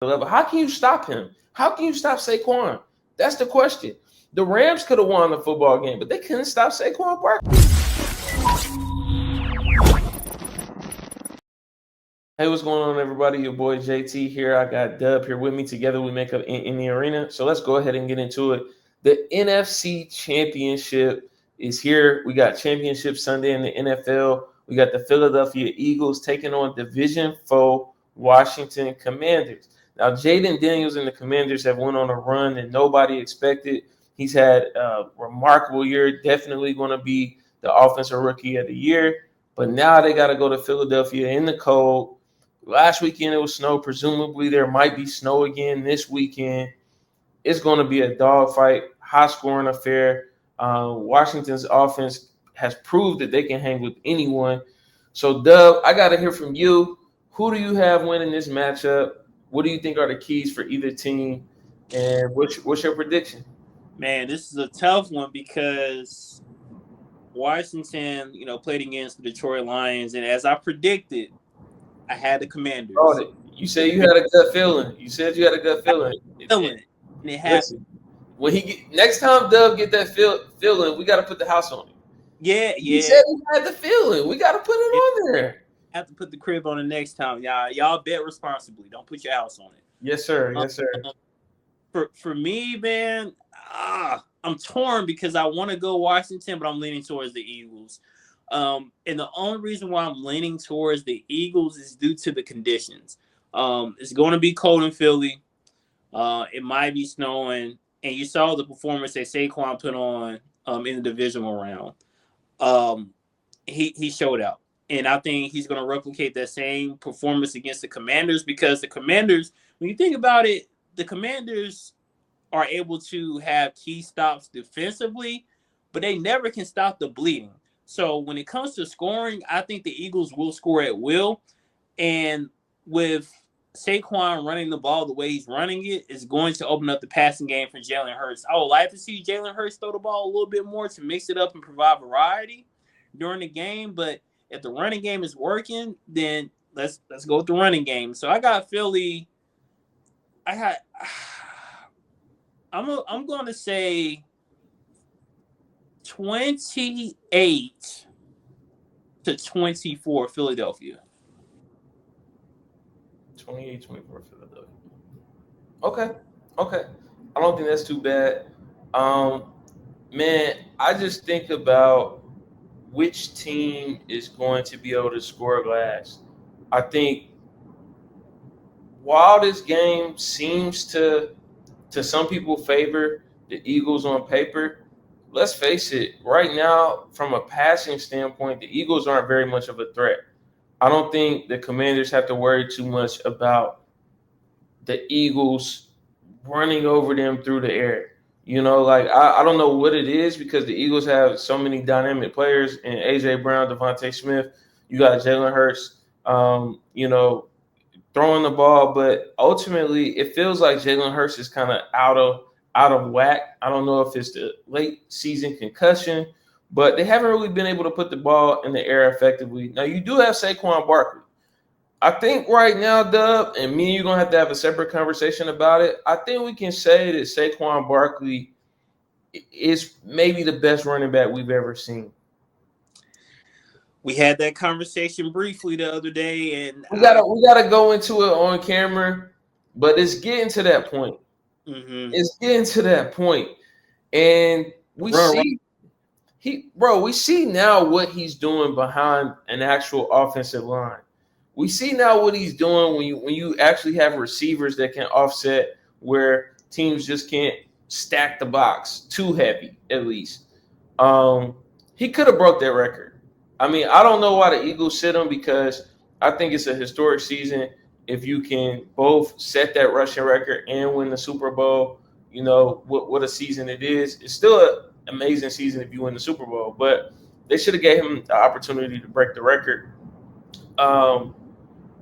level. How can you stop him? How can you stop Saquon? That's the question. The Rams could have won the football game, but they couldn't stop Saquon Barkley. Hey, what's going on, everybody? Your boy JT here. I got Dub here with me. Together we make up in the arena. So let's go ahead and get into it. The NFC Championship is here. We got Championship Sunday in the NFL. We got the Philadelphia Eagles taking on Division foe Washington Commanders. Now, Jaden Daniels and the Commanders have went on a run that nobody expected. He's had a remarkable year, definitely going to be the offensive rookie of the year. But now they got to go to Philadelphia in the cold. Last weekend it was snow. Presumably there might be snow again this weekend. It's going to be a dogfight, high-scoring affair. Washington's offense has proved that they can hang with anyone. So, Dub, I got to hear from you. Who do you have winning this matchup? What do you think are the keys for either team? And what's your prediction? Man, this is a tough one because Washington, played against the Detroit Lions, and as I predicted, I had the Commanders. Oh, you said you had a gut feeling. You said you had a gut feeling. And it happened. When next time Dub get that feeling, we got to put the house on it. Yeah. He said he had the feeling. We got to put it on there. Have to put the crib on the next time, y'all bet responsibly. Don't put your house on it. Yes, sir. Yes, sir. For me, man, I'm torn because I want to go Washington, but I'm leaning towards the Eagles. And the only reason why I'm leaning towards the Eagles is due to the conditions. It's going to be cold in Philly. It might be snowing, and you saw the performance that Saquon put on in the divisional round. He showed out. And I think he's going to replicate that same performance against the Commanders because the Commanders, when you think about it, the Commanders are able to have key stops defensively, but they never can stop the bleeding. So when it comes to scoring, I think the Eagles will score at will. And with Saquon running the ball the way he's running it, is going to open up the passing game for Jalen Hurts. I would like to see Jalen Hurts throw the ball a little bit more to mix it up and provide variety during the game, but if the running game is working, then let's go with the running game. So I got Philly. I'm going to say 28-24 Philadelphia. 28-24 Philadelphia. Okay. I don't think that's too bad. Man, I just think about which team is going to be able to score last. I think while this game seems to some people favor the Eagles on paper, let's face it, right now, from a passing standpoint, the Eagles aren't very much of a threat. I don't think the Commanders have to worry too much about the Eagles running over them through the air. I don't know what it is because the Eagles have so many dynamic players in A.J. Brown, Devontae Smith. You got Jalen Hurts, throwing the ball. But ultimately, it feels like Jalen Hurts is kind of out of whack. I don't know if it's the late season concussion, but they haven't really been able to put the ball in the air effectively. Now, you do have Saquon Barkley. I think right now, Dub, and me and you're going to have a separate conversation about it. I think we can say that Saquon Barkley is maybe the best running back we've ever seen. We had that conversation briefly the other day, and we gotta go into it on camera, but it's getting to that point. Mm-hmm. It's getting to that point, and we see now what he's doing behind an actual offensive line. We see now what he's doing when you actually have receivers that can offset where teams just can't stack the box too heavy, at least. He could have broke that record. I mean, I don't know why the Eagles sit him because I think it's a historic season if you can both set that rushing record and win the Super Bowl. What a season it is. It's still an amazing season if you win the Super Bowl, but they should have gave him the opportunity to break the record.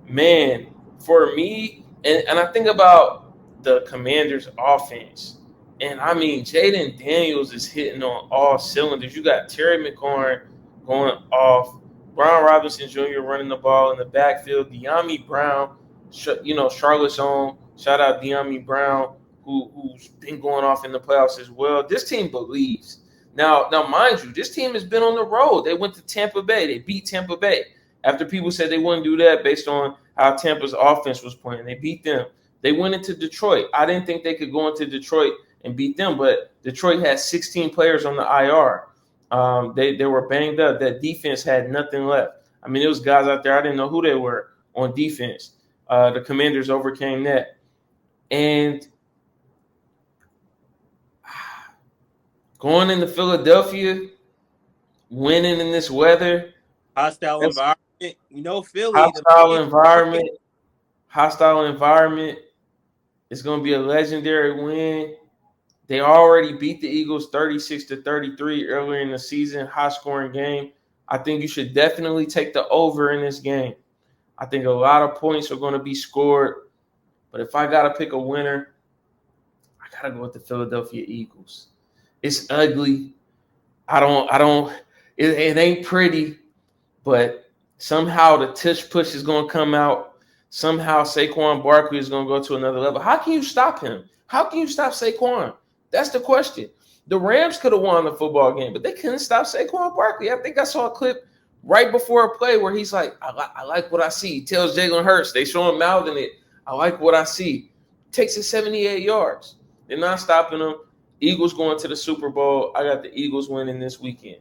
Man, for me, and I think about the Commanders' offense, and I mean, Jaden Daniels is hitting on all cylinders. You got Terry McLaurin going off, Brian Robinson Jr. running the ball in the backfield, De'Ami Brown, Charlotte's own, Shout out De'Ami Brown, who's been going off in the playoffs as well. This team believes. Now, mind you, this team has been on the road. They went to Tampa Bay. They beat Tampa Bay. After people said they wouldn't do that based on how Tampa's offense was playing, they beat them. They went into Detroit. I didn't think they could go into Detroit and beat them, but Detroit had 16 players on the IR. They were banged up. That defense had nothing left. I mean, it was guys out there, I didn't know who they were on defense. The Commanders overcame that. And going into Philadelphia, winning in this weather. Hostile environment. Philly. Hostile environment. It's going to be a legendary win. They already beat the Eagles 36-33 earlier in the season, high-scoring game. I think you should definitely take the over in this game. I think a lot of points are going to be scored. But if I got to pick a winner, I got to go with the Philadelphia Eagles. It's ugly. It ain't pretty, but somehow the tush push is going to come out. Somehow Saquon Barkley is going to go to another level. How can you stop him? How can you stop Saquon? That's the question. The Rams could have won the football game, but they couldn't stop Saquon Barkley. I think I saw a clip right before a play where he's like, I like what I see. He tells Jalen Hurts. They show him mouthing it. I like what I see. Takes it 78 yards. They're not stopping him. Eagles going to the Super Bowl. I got the Eagles winning this weekend.